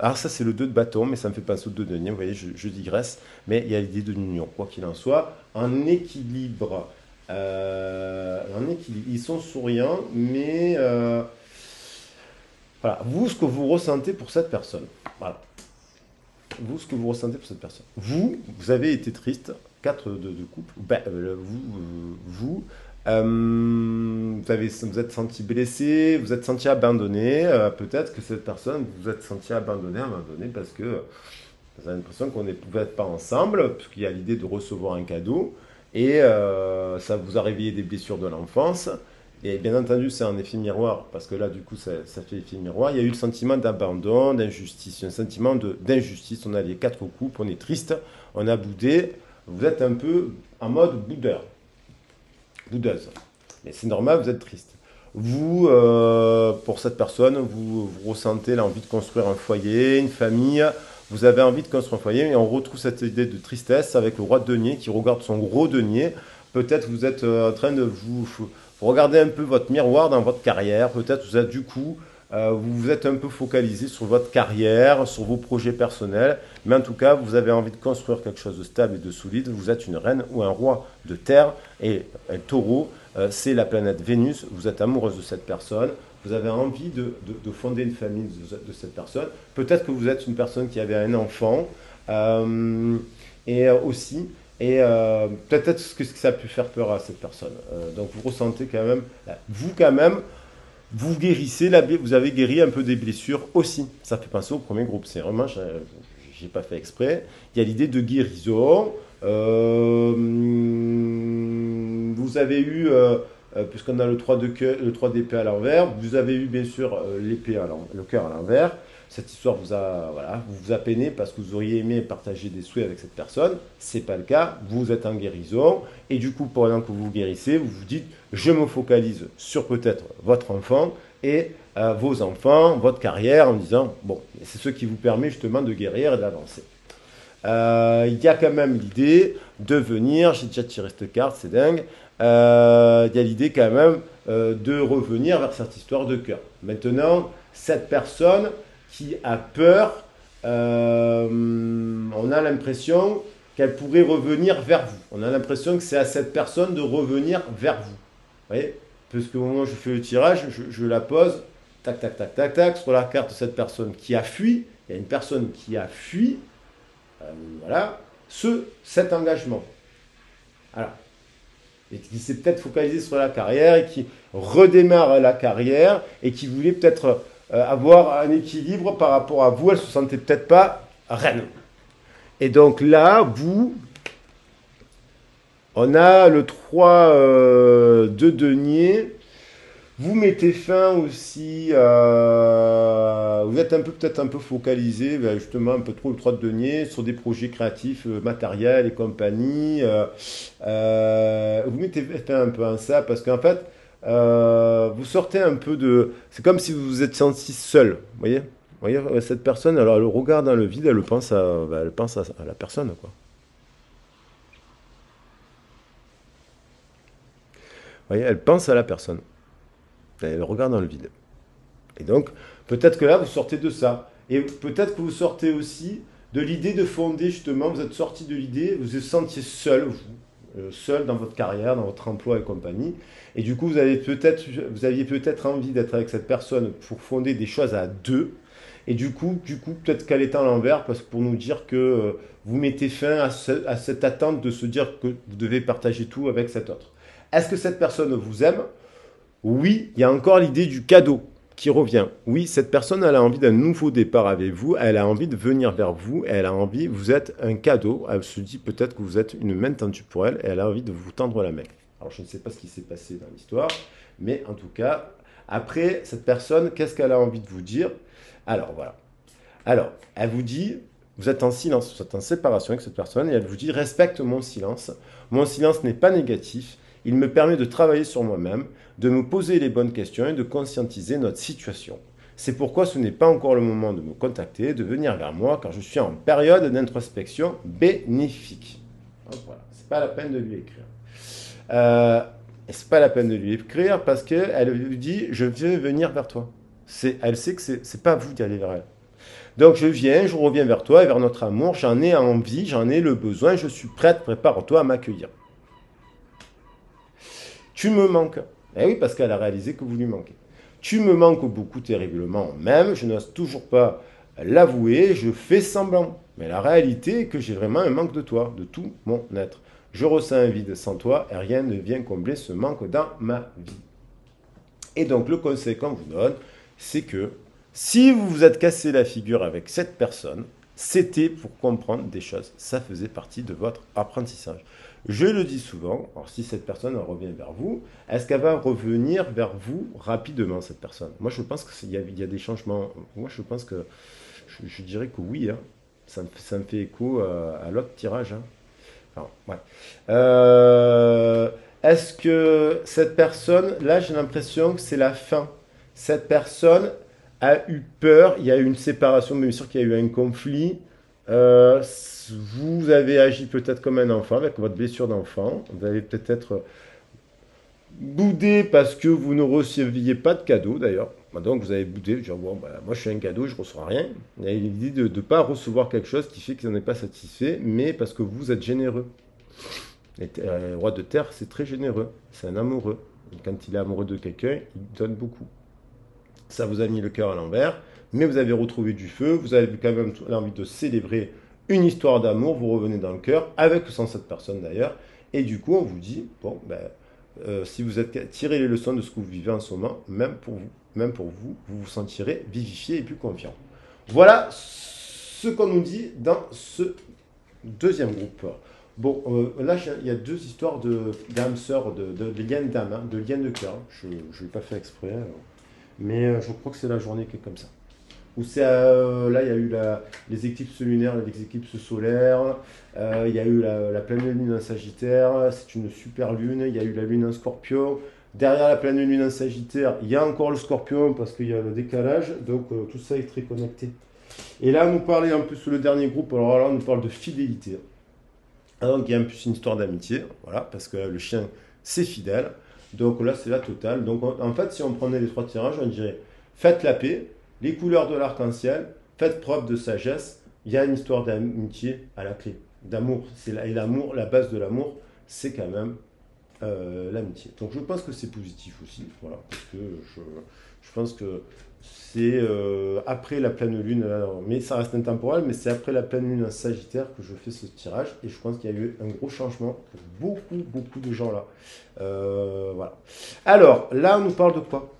Speaker 1: alors ça, c'est le 2 de bâton, mais ça me fait penser au 2 de denier. Vous voyez, je digresse. Mais il y a l'idée de l'union, quoi qu'il en soit. Un équilibre. Un équilibre. Ils sont souriants, mais... voilà. Vous, ce que vous ressentez pour cette personne. Voilà. Vous, ce que vous ressentez pour cette personne. Vous avez été triste. 4 de couple. Ben, vous êtes senti blessé, vous êtes senti abandonné. Peut-être que cette personne, vous vous êtes senti abandonné à un moment donné parce que vous avez l'impression qu'on ne pouvait être pas ensemble, puisqu'il y a l'idée de recevoir un cadeau. Et ça vous a réveillé des blessures de l'enfance. Et bien entendu, c'est un effet miroir, parce que là, du coup, ça fait effet miroir. Il y a eu le sentiment d'abandon, d'injustice, un sentiment d'injustice. On a les 4 coupes, on est triste, on a boudé. Vous êtes un peu en mode boudeur, boudeuse. Mais c'est normal, vous êtes triste. Vous, pour cette personne, vous ressentez l'envie de construire un foyer, une famille. Vous avez envie de construire un foyer, et on retrouve cette idée de tristesse avec le roi de denier qui regarde son gros denier. Peut-être vous êtes en train de vous regardez un peu votre miroir dans votre carrière. Peut-être vous êtes du coup, vous vous êtes un peu focalisé sur votre carrière, sur vos projets personnels. Mais en tout cas, vous avez envie de construire quelque chose de stable et de solide. Vous êtes une reine ou un roi de terre. Et un taureau, c'est la planète Vénus. Vous êtes amoureuse de cette personne. Vous avez envie de fonder une famille de cette personne. Peut-être que vous êtes une personne qui avait un enfant. Aussi... Et peut-être ce que ça a pu faire peur à cette personne. Donc vous ressentez quand même, vous guérissez, vous avez guéri un peu des blessures aussi. Ça fait penser au premier groupe. C'est vraiment, j'ai pas fait exprès. Il y a l'idée de guérison. Vous avez eu, puisqu'on a le 3 d'épée à l'envers, vous avez eu bien sûr le cœur à l'envers. Cette histoire vous a peiné parce que vous auriez aimé partager des souhaits avec cette personne. Ce n'est pas le cas. Vous êtes en guérison. Et du coup, pendant que vous guérissez, vous vous dites, je me focalise sur peut-être votre enfant et vos enfants, votre carrière, en disant, bon, c'est ce qui vous permet justement de guérir et d'avancer. Il y a quand même l'idée de venir, j'ai déjà tiré cette carte, c'est dingue, il y a l'idée quand même de revenir vers cette histoire de cœur. Maintenant, cette personne qui a peur, on a l'impression qu'elle pourrait revenir vers vous. On a l'impression que c'est à cette personne de revenir vers vous. Vous voyez? Parce qu'au moment où je fais le tirage, je la pose, tac, tac, tac, tac, tac, sur la carte de cette personne qui a fui. Il y a une personne qui a fui, voilà, cet engagement. Voilà. Et qui s'est peut-être focalisé sur la carrière et qui redémarre la carrière et qui voulait peut-être avoir un équilibre par rapport à vous. Elle ne se sentait peut-être pas reine. Et donc là, on a le 3 de denier. Vous mettez fin aussi, vous êtes peut-être un peu focalisé, justement un peu trop le 3 de denier, sur des projets créatifs, matériels et compagnie. Vous mettez fin un peu à ça parce qu'en fait, vous sortez un peu de... C'est comme si vous vous êtes senti seul, vous voyez, cette personne, alors elle regarde dans le vide, elle pense à la personne, quoi. Vous voyez, elle pense à la personne. Elle regarde dans le vide. Et donc, peut-être que là, vous sortez de ça. Et peut-être que vous sortez aussi de l'idée de fonder, justement, vous êtes sorti de l'idée, vous vous sentiez seul, seul dans votre carrière, dans votre emploi et compagnie. Et du coup, vous aviez peut-être envie d'être avec cette personne pour fonder des choses à deux. Et du coup peut-être qu'elle est à l'envers, parce que pour nous dire que vous mettez fin à cette attente de se dire que vous devez partager tout avec cet autre. Est-ce que cette personne vous aime? Oui, il y a encore l'idée du cadeau qui revient. Oui, cette personne, elle a envie d'un nouveau départ avec vous, elle a envie de venir vers vous, elle a envie, vous êtes un cadeau, elle se dit peut-être que vous êtes une main tendue pour elle, et elle a envie de vous tendre la main. Alors je ne sais pas ce qui s'est passé dans l'histoire, mais en tout cas, après, cette personne, qu'est-ce qu'elle a envie de vous dire? Alors voilà. Alors, elle vous dit, vous êtes en silence, vous êtes en séparation avec cette personne, et elle vous dit, respecte mon silence. Mon silence n'est pas négatif. Il me permet de travailler sur moi-même, de me poser les bonnes questions et de conscientiser notre situation. C'est pourquoi ce n'est pas encore le moment de me contacter, de venir vers moi, car je suis en période d'introspection bénéfique. Donc voilà, c'est pas la peine de lui écrire. Et c'est pas la peine de lui écrire parce qu'elle lui dit je veux venir vers toi. Elle sait que c'est pas vous d'y aller vers elle. Donc je reviens vers toi et vers notre amour, j'en ai envie, j'en ai le besoin, je suis prête, prépare-toi à m'accueillir. Tu me manques. Eh oui, parce qu'elle a réalisé que vous lui manquez. Tu me manques beaucoup terriblement, même, je n'ose toujours pas l'avouer, je fais semblant. Mais la réalité est que j'ai vraiment un manque de toi, de tout mon être. Je ressens un vide sans toi et rien ne vient combler ce manque dans ma vie. Et donc le conseil qu'on vous donne, c'est que si vous vous êtes cassé la figure avec cette personne, c'était pour comprendre des choses. Ça faisait partie de votre apprentissage. Je le dis souvent, alors si cette personne revient vers vous, est-ce qu'elle va revenir vers vous rapidement, cette personne? Moi, je pense qu'il y a des changements. Moi, je pense que je dirais que oui. Hein. Ça me fait écho à l'autre tirage. Hein. Enfin, ouais. Est-ce que cette personne, là, j'ai l'impression que c'est la fin. Cette personne a eu peur, il y a eu une séparation, mais bien sûr qu'il y a eu un conflit. Euh, Vous avez agi peut-être comme un enfant, avec votre blessure d'enfant. Vous avez peut-être boudé parce que vous ne receviez pas de cadeau, d'ailleurs. Donc vous avez boudé, genre, bon, bah, moi je suis un cadeau, je ne reçois rien. Il y a l'idée de ne pas recevoir quelque chose qui fait que vous n'en êtes pas satisfait, mais parce que vous êtes généreux. Le roi de terre, c'est très généreux, c'est un amoureux. Et quand il est amoureux de quelqu'un, il donne beaucoup. Ça vous a mis le cœur à l'envers, mais vous avez retrouvé du feu, vous avez quand même envie de célébrer une histoire d'amour, vous revenez dans le cœur, avec ou sans cette personne d'ailleurs, et du coup on vous dit, bon, ben, si vous êtes tirez les leçons de ce que vous vivez en ce moment, même pour vous, vous vous sentirez vivifié et plus confiant. Voilà ce qu'on nous dit dans ce deuxième groupe. Bon, là, il y a deux histoires d'âmes sœurs, de liens d'âme, hein, de liens de cœur. Je ne l'ai pas fait exprès, mais je crois que c'est la journée qui est comme ça. Où là, il y a eu les éclipses lunaires, les éclipses solaires, il y a eu la pleine lune en Sagittaire, c'est une super lune, il y a eu la lune en Scorpion. Derrière la pleine lune en Sagittaire, il y a encore le Scorpion parce qu'il y a le décalage, donc tout ça est très connecté. Et là, on nous parlait en plus le dernier groupe, alors là, on nous parle de fidélité. Donc il y a en plus une histoire d'amitié, voilà, parce que le chien, c'est fidèle. Donc là, c'est la totale. Donc en fait, si on prenait les trois tirages, on dirait faites la paix, les couleurs de l'arc-en-ciel, faites preuve de sagesse. Il y a une histoire d'amitié à la clé, d'amour. Et l'amour, la base de l'amour, c'est quand même l'amitié. Donc je pense que c'est positif aussi, voilà, parce que je pense que c'est après la pleine lune, mais ça reste intemporel, mais c'est après la pleine lune en Sagittaire que je fais ce tirage, et je pense qu'il y a eu un gros changement pour beaucoup de gens là. Voilà. Alors, là, on nous parle de quoi?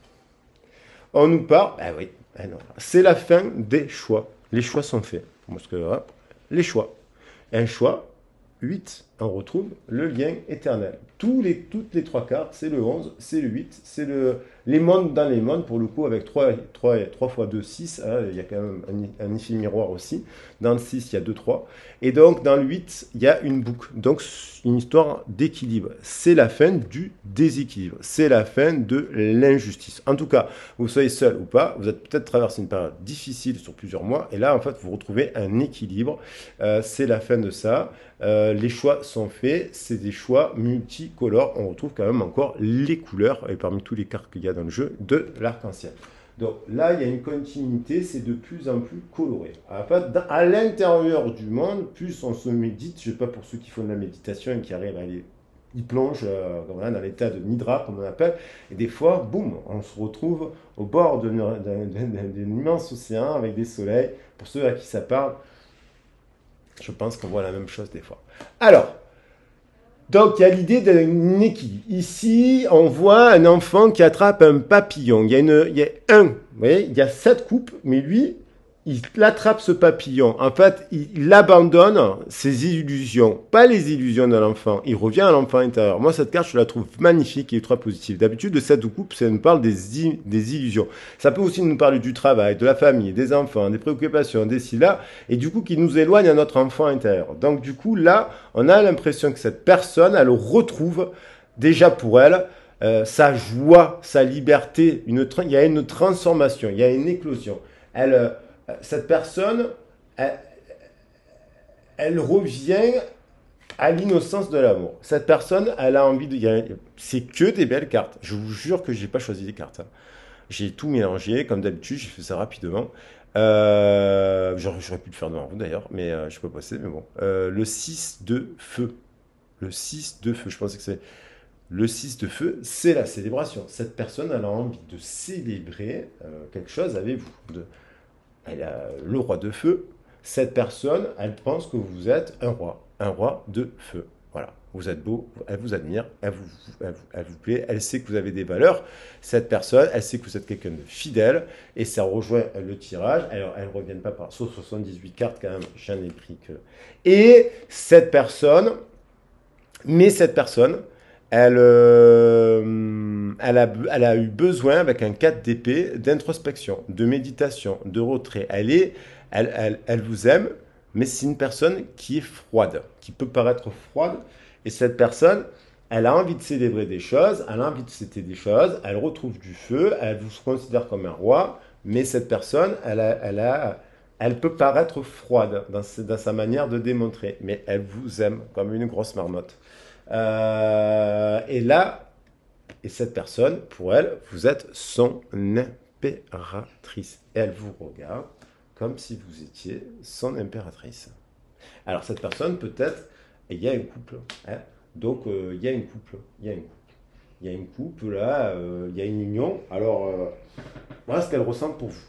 Speaker 1: On nous parle, ben oui, ben non, c'est la fin des choix. Les choix sont faits. Parce que, hop, les choix. Un choix, 8, on retrouve le lien éternel. Toutes les trois cartes, c'est le 11, c'est le 8, c'est les mondes dans les mondes, pour le coup, avec 3 fois 2, 6, hein, il y a quand même un effet miroir aussi. Dans le 6, il y a 2, 3. Et donc, dans le 8, il y a une boucle. Donc, une histoire d'équilibre. C'est la fin du déséquilibre. C'est la fin de l'injustice. En tout cas, vous soyez seul ou pas, vous êtes peut-être traversé une période difficile sur plusieurs mois, et là, en fait, vous retrouvez un équilibre. C'est la fin de ça. Les choix sont faits, c'est des choix multicolores. On retrouve quand même encore les couleurs, et parmi tous les cartes qu'il y a dans le jeu, de l'arc-en-ciel. Donc là, il y a une continuité, c'est de plus en plus coloré. En fait, à l'intérieur du monde, plus on se médite, je ne sais pas pour ceux qui font de la méditation et qui arrivent à aller, ils plongent voilà, dans l'état de nidra, comme on appelle, et des fois, boum, on se retrouve au bord d'un immense océan avec des soleils. Pour ceux à qui ça parle, je pense qu'on voit la même chose des fois. Alors, donc il y a l'idée d'un équilibre. Ici, on voit un enfant qui attrape un papillon. Il y a vous voyez, il y a 7 coupes, mais lui, il attrape ce papillon. En fait, il abandonne ses illusions, pas les illusions de l'enfant. Il revient à l'enfant intérieur. Moi, cette carte, je la trouve magnifique et ultra positive. D'habitude, de 7 coupes, ça nous parle des illusions. Ça peut aussi nous parler du travail, de la famille, des enfants, des préoccupations, des là, et du coup, qui nous éloigne à notre enfant intérieur. Donc, du coup, là, on a l'impression que cette personne, elle retrouve déjà pour elle sa joie, sa liberté. Il y a une transformation, il y a une éclosion. Cette personne, elle revient à l'innocence de l'amour. Cette personne, elle a envie de... C'est que des belles cartes. Je vous jure que j'ai pas choisi des cartes, hein. J'ai tout mélangé, comme d'habitude, j'ai fait ça rapidement. J'aurais pu le faire devant vous d'ailleurs, mais je peux passer, mais bon. Le 6 de feu. Le 6 de feu, je pensais que c'est... Le 6 de feu, c'est la célébration. Cette personne, elle a envie de célébrer quelque chose avec vous. Elle a le roi de feu. Cette personne, elle pense que vous êtes un roi de feu. Voilà, vous êtes beau, elle vous admire, elle vous plaît, elle sait que vous avez des valeurs. Cette personne, elle sait que vous êtes quelqu'un de fidèle, et ça rejoint le tirage. Alors, elles ne reviennent pas par sauf 78 cartes quand même, j'en ai pris que. Et cette personne, cette personne, elle a eu besoin, avec un 4 d'épée, d'introspection, de méditation, de retrait. Elle vous aime, mais c'est une personne qui est froide, qui peut paraître froide. Et cette personne, elle a envie de célébrer des choses, elle a envie de fêter des choses, elle retrouve du feu, elle vous considère comme un roi, mais cette personne, elle peut paraître froide dans sa manière de démontrer, mais elle vous aime comme une grosse marmotte. Et là, et cette personne, pour elle, vous êtes son impératrice. Et elle vous regarde comme si vous étiez son impératrice. Alors cette personne, peut-être, il y a un couple, hein. Donc il y a une couple, il y a une couple là, il y a une union. Alors voilà ce qu'elle ressent pour vous.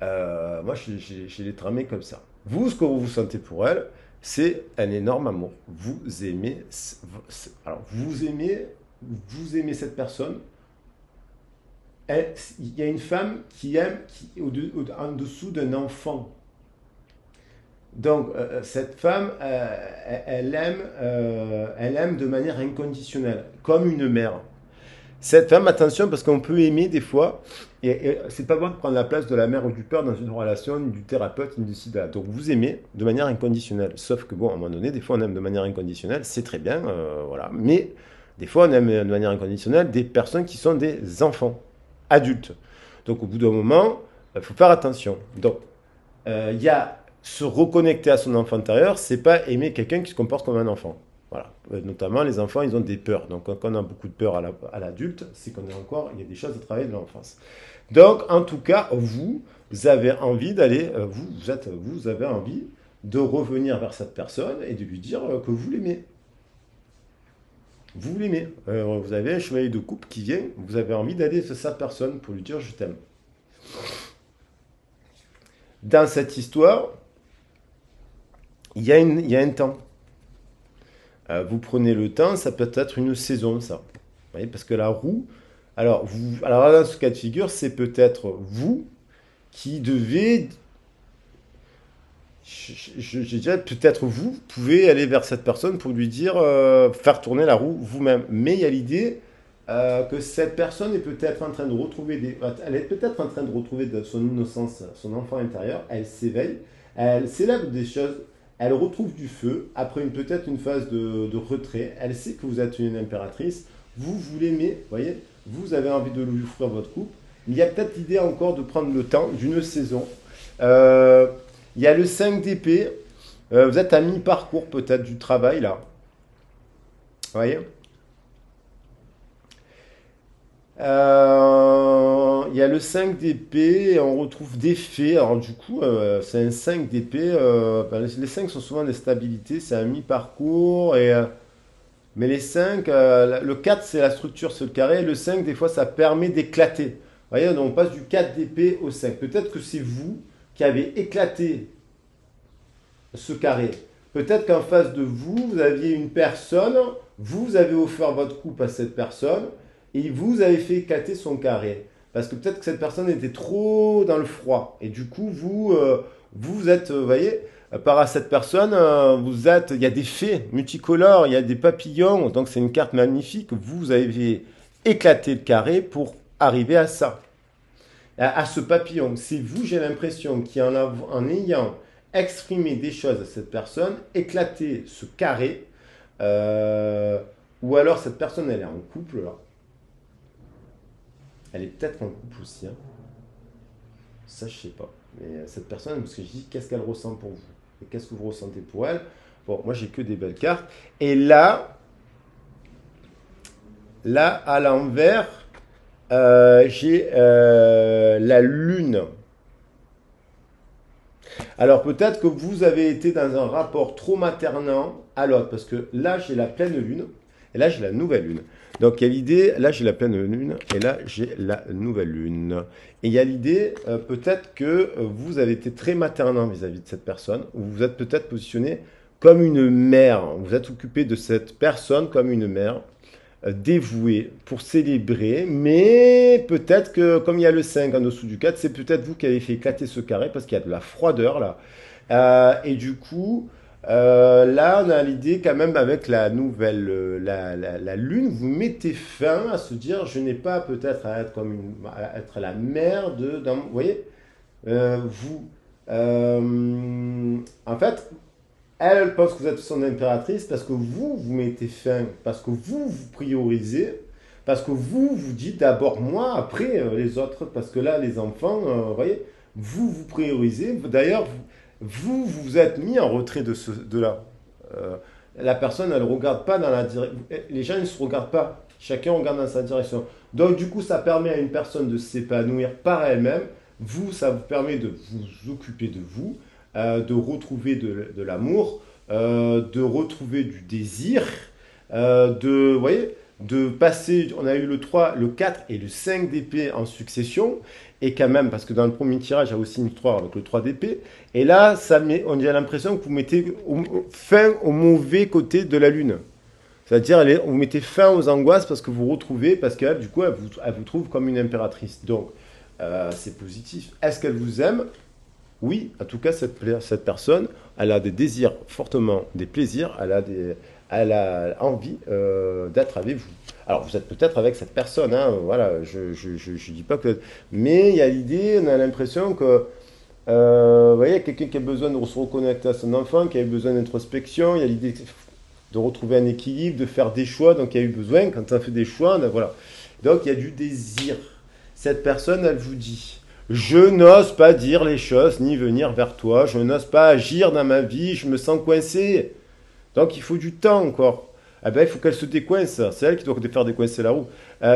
Speaker 1: Moi, je l'ai tramé comme ça. Vous, ce que vous sentez pour elle, c'est un énorme amour. Vous aimez, alors vous aimez cette personne. Il y a une femme qui aime en dessous d'un enfant. Donc cette femme, elle aime de manière inconditionnelle, comme une mère. Cette femme, attention, parce qu'on peut aimer des fois, et c'est pas bon de prendre la place de la mère ou du père dans une relation, ni du thérapeute, ni du sida. Donc vous aimez de manière inconditionnelle. Sauf que bon, à un moment donné, des fois on aime de manière inconditionnelle, c'est très bien, voilà. Mais des fois on aime de manière inconditionnelle des personnes qui sont des enfants, adultes. Donc au bout d'un moment, il faut faire attention. Donc il y a se reconnecter à son enfant intérieur, c'est pas aimer quelqu'un qui se comporte comme un enfant. Voilà. Notamment, les enfants, ils ont des peurs. Donc, quand on a beaucoup de peur à l'adulte, c'est qu'on est encore, il y a des choses à travailler de l'enfance. Donc, en tout cas, vous avez envie d'aller, vous avez envie de revenir vers cette personne et de lui dire que vous l'aimez. Vous l'aimez. Vous avez un chevalier de coupe qui vient, vous avez envie d'aller vers cette personne pour lui dire je t'aime. Dans cette histoire, il y a un temps. Vous prenez le temps, ça peut être une saison, ça. Vous voyez, parce que la roue, alors là, dans ce cas de figure, c'est peut-être vous qui devez, je dirais, peut-être vous pouvez aller vers cette personne pour lui dire, faire tourner la roue vous-même. Mais il y a l'idée que cette personne est peut-être en train de retrouver elle est peut-être en train de retrouver son innocence, son enfant intérieur. Elle s'éveille, elle célèbre des choses. Elle retrouve du feu après peut-être une phase de retrait. Elle sait que vous êtes une impératrice. Vous l'aimez, voyez. Vous avez envie de lui offrir votre couple. Il y a peut-être l'idée encore de prendre le temps d'une saison. Il y a le 5 d'épée. Vous êtes à mi-parcours peut-être du travail là. Vous voyez. Il y a le 5 d'épée, et on retrouve des fées. Alors du coup, c'est un 5 d'épée. Les 5 sont souvent des stabilités, c'est un mi-parcours. Mais les 5, le 4 c'est la structure, c'est le carré. Le 5, des fois, ça permet d'éclater. Vous voyez, donc on passe du 4 d'épée au 5. Peut-être que c'est vous qui avez éclaté ce carré. Peut-être qu'en face de vous, vous aviez une personne, vous avez offert votre coupe à cette personne, et vous avez fait éclater son carré. Parce que peut-être que cette personne était trop dans le froid. Et du coup, vous êtes, vous voyez, par à cette personne, il y a des fées multicolores, il y a des papillons. Donc c'est une carte magnifique. Vous avez éclaté le carré pour arriver à ça, à ce papillon. C'est vous, j'ai l'impression, qui en ayant exprimé des choses à cette personne, éclater ce carré, ou alors cette personne, elle est en couple là. Elle est peut-être en couple aussi, hein. Ça, je sais pas. Mais cette personne, parce que je dis, qu'est-ce qu'elle ressent pour vous? Et qu'est-ce que vous ressentez pour elle? Bon, moi, j'ai que des belles cartes. Et là, à l'envers, j'ai la lune. Alors peut-être que vous avez été dans un rapport trop maternant à l'autre, parce que là j'ai la pleine lune, et là j'ai la nouvelle lune. Donc il y a l'idée, là j'ai la pleine lune, et là j'ai la nouvelle lune. Et il y a l'idée, peut-être que vous avez été très maternant vis-à-vis de cette personne, ou vous êtes peut-être positionné comme une mère, vous êtes occupé de cette personne comme une mère, dévouée pour célébrer, mais peut-être que comme il y a le 5 en dessous du 4, c'est peut-être vous qui avez fait éclater ce carré parce qu'il y a de la froideur là. Et du coup, là on a l'idée quand même avec la nouvelle, la lune, vous mettez fin à se dire je n'ai pas peut-être à être comme à être la mère vous voyez, vous, en fait, elle pense que vous êtes son impératrice parce que vous mettez fin, parce que vous priorisez, parce que vous dites d'abord moi, après les autres, parce que là, les enfants, vous voyez, vous priorisez. D'ailleurs, vous êtes mis en retrait de là. Euh, la personne, elle ne regarde pas dans la direction. Les gens, ils ne se regardent pas. Chacun regarde dans sa direction. Donc, du coup, ça permet à une personne de s'épanouir par elle-même. Vous, ça vous permet de vous occuper de vous, de retrouver de l'amour, de retrouver du désir, vous voyez, de passer, on a eu le 3, le 4 et le 5 d'épée en succession, et quand même, parce que dans le premier tirage, il y a aussi une histoire avec le 3 d'épée, et là, on a l'impression que vous mettez fin au mauvais côté de la lune. C'est-à-dire, vous mettez fin aux angoisses parce que vous retrouvez, parce qu'elle, du coup, elle vous trouve comme une impératrice. Donc, c'est positif. Est-ce qu'elle vous aime? Oui, en tout cas, cette personne, elle a des désirs fortement, des plaisirs, elle a envie d'être avec vous. Alors, vous êtes peut-être avec cette personne, hein, voilà, je dis pas que... Mais il y a l'idée, on a l'impression que, vous voyez, quelqu'un qui a besoin de se reconnecter à son enfant, qui a besoin d'introspection, il y a l'idée de retrouver un équilibre, de faire des choix, donc il y a eu besoin, quand on fait des choix, voilà. Donc, il y a du désir. Cette personne, elle vous dit... Je n'ose pas dire les choses ni venir vers toi. Je n'ose pas agir dans ma vie. Je me sens coincé. Donc il faut du temps encore. Eh ben, il faut qu'elle se décoince. C'est elle qui doit faire décoincer la roue.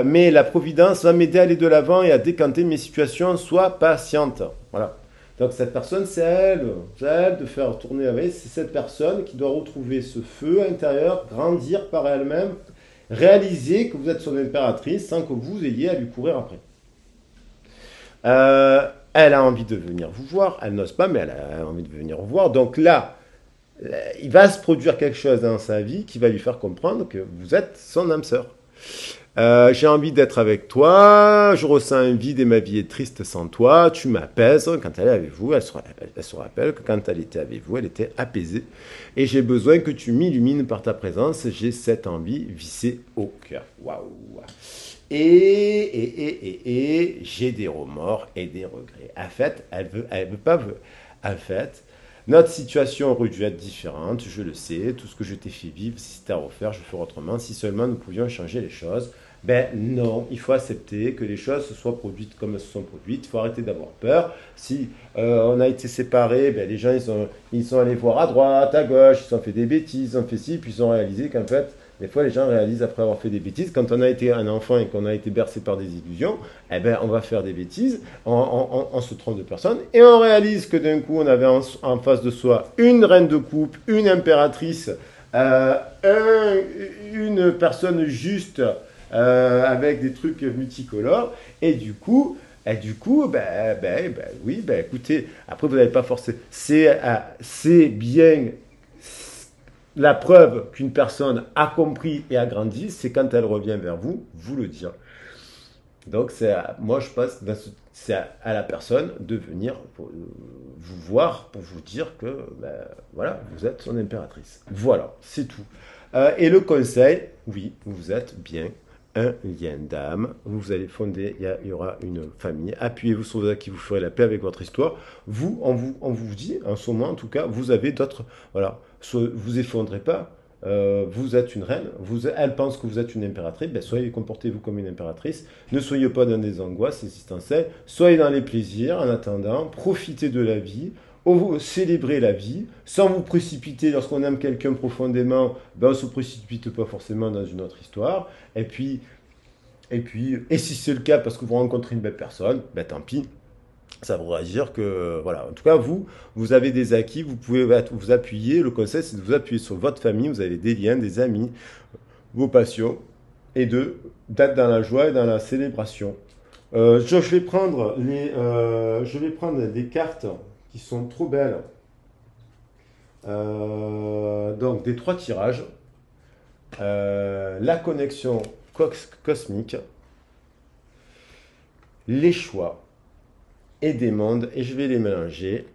Speaker 1: Mais la Providence va m'aider à aller de l'avant et à décanter mes situations. Sois patiente. Voilà. Donc cette personne, c'est elle de faire tourner avec. C'est cette personne qui doit retrouver ce feu intérieur, grandir par elle-même, réaliser que vous êtes son impératrice sans que vous ayez à lui courir après. Elle a envie de venir vous voir, elle n'ose pas, mais elle a envie de venir vous voir. Donc là, il va se produire quelque chose dans sa vie qui va lui faire comprendre que vous êtes son âme sœur. J'ai envie d'être avec toi, je ressens un vide et ma vie est triste sans toi, tu m'apaises. Quand elle est avec vous, elle se rappelle que quand elle était avec vous, elle était apaisée. Et j'ai besoin que tu m'illumines par ta présence, j'ai cette envie vissée au cœur. Waouh! Et j'ai des remords et des regrets. En fait, elle veut pas. En fait, notre situation aurait dû être différente, je le sais. Tout ce que je t'ai fait vivre, si c'était à refaire, je ferais autrement. Si seulement nous pouvions changer les choses. Ben non, il faut accepter que les choses se soient produites comme elles se sont produites. Il faut arrêter d'avoir peur. Si on a été séparés, ben les gens ils sont allés voir à droite, à gauche, ils ont fait des bêtises, ils ont fait ci, puis ils ont réalisé qu'en fait, des fois, les gens réalisent après avoir fait des bêtises. Quand on a été un enfant et qu'on a été bercé par des illusions, eh ben, on va faire des bêtises, on se trompe de personne, et on réalise que d'un coup, on avait en face de soi une reine de coupe, une impératrice, une personne juste avec des trucs multicolores, et du coup, oui, écoutez, après, vous n'avez pas forcé. C'est bien. La preuve qu'une personne a compris et a grandi, c'est quand elle revient vers vous, vous le dire. Donc, moi, je pense que c'est à la personne de venir vous voir pour vous dire que, voilà, vous êtes son impératrice. Voilà, c'est tout. Et le conseil, oui, vous êtes bien un lien d'âme. Vous allez fonder, il y aura une famille. Appuyez-vous sur ceux qui vous ferez la paix avec votre histoire. On vous dit, en ce moment en tout cas, vous avez d'autres. Voilà, vous effondrez pas. Vous êtes une reine. Elle pense que vous êtes une impératrice. Ben, comportez-vous comme une impératrice. Ne soyez pas dans des angoisses existentielles. Soyez dans les plaisirs en attendant. Profitez de la vie. célébrer la vie, sans vous précipiter. Lorsqu'on aime quelqu'un profondément, ben on ne se précipite pas forcément dans une autre histoire. Et si c'est le cas parce que vous rencontrez une belle personne, ben tant pis. Ça voudra dire que, voilà, en tout cas, vous avez des acquis, vous pouvez vous appuyer. Le conseil, c'est de vous appuyer sur votre famille. Vous avez des liens, des amis, vos passions, et d'être dans la joie et dans la célébration. Je vais prendre des cartes qui sont trop belles. Donc, des trois tirages. La connexion cosmique, les choix et des mondes. Et je vais les mélanger.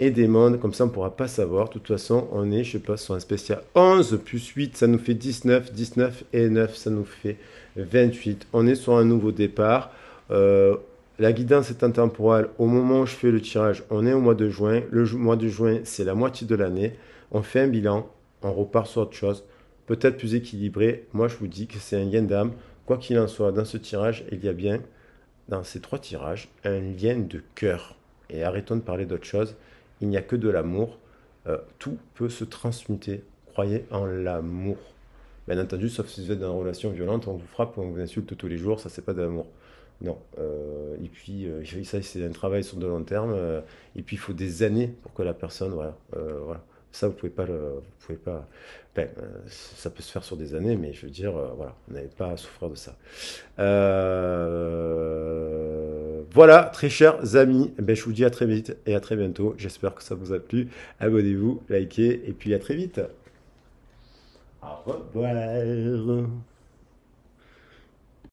Speaker 1: Et des mondes, comme ça on ne pourra pas savoir. De toute façon, on est, je sais pas, sur un spécial 11 plus 8, ça nous fait 19. 19 et 9, ça nous fait 28. On est sur un nouveau départ. La guidance est intemporelle. Au moment où je fais le tirage, on est au mois de juin. Mois de juin, c'est la moitié de l'année. On fait un bilan, on repart sur autre chose, peut-être plus équilibré. Moi, je vous dis que c'est un lien d'âme. Quoi qu'il en soit, dans ce tirage, il y a bien, dans ces trois tirages, un lien de cœur. Et arrêtons de parler d'autre chose. Il n'y a que de l'amour. Tout peut se transmuter. Croyez en l'amour. Bien entendu, sauf si vous êtes dans une relation violente, on vous frappe, on vous insulte tous les jours, ça c'est pas de l'amour. Non. Et puis, ça c'est un travail sur de long terme. Et puis, il faut des années pour que la personne, voilà, voilà. Ça, vous pouvez pas. Ben, ça peut se faire sur des années, mais je veux dire, voilà, vous n'avez pas à souffrir de ça. Voilà, très chers amis, ben, je vous dis à très vite et à très bientôt. J'espère que ça vous a plu. Abonnez-vous, likez, et puis à très vite. Au revoir.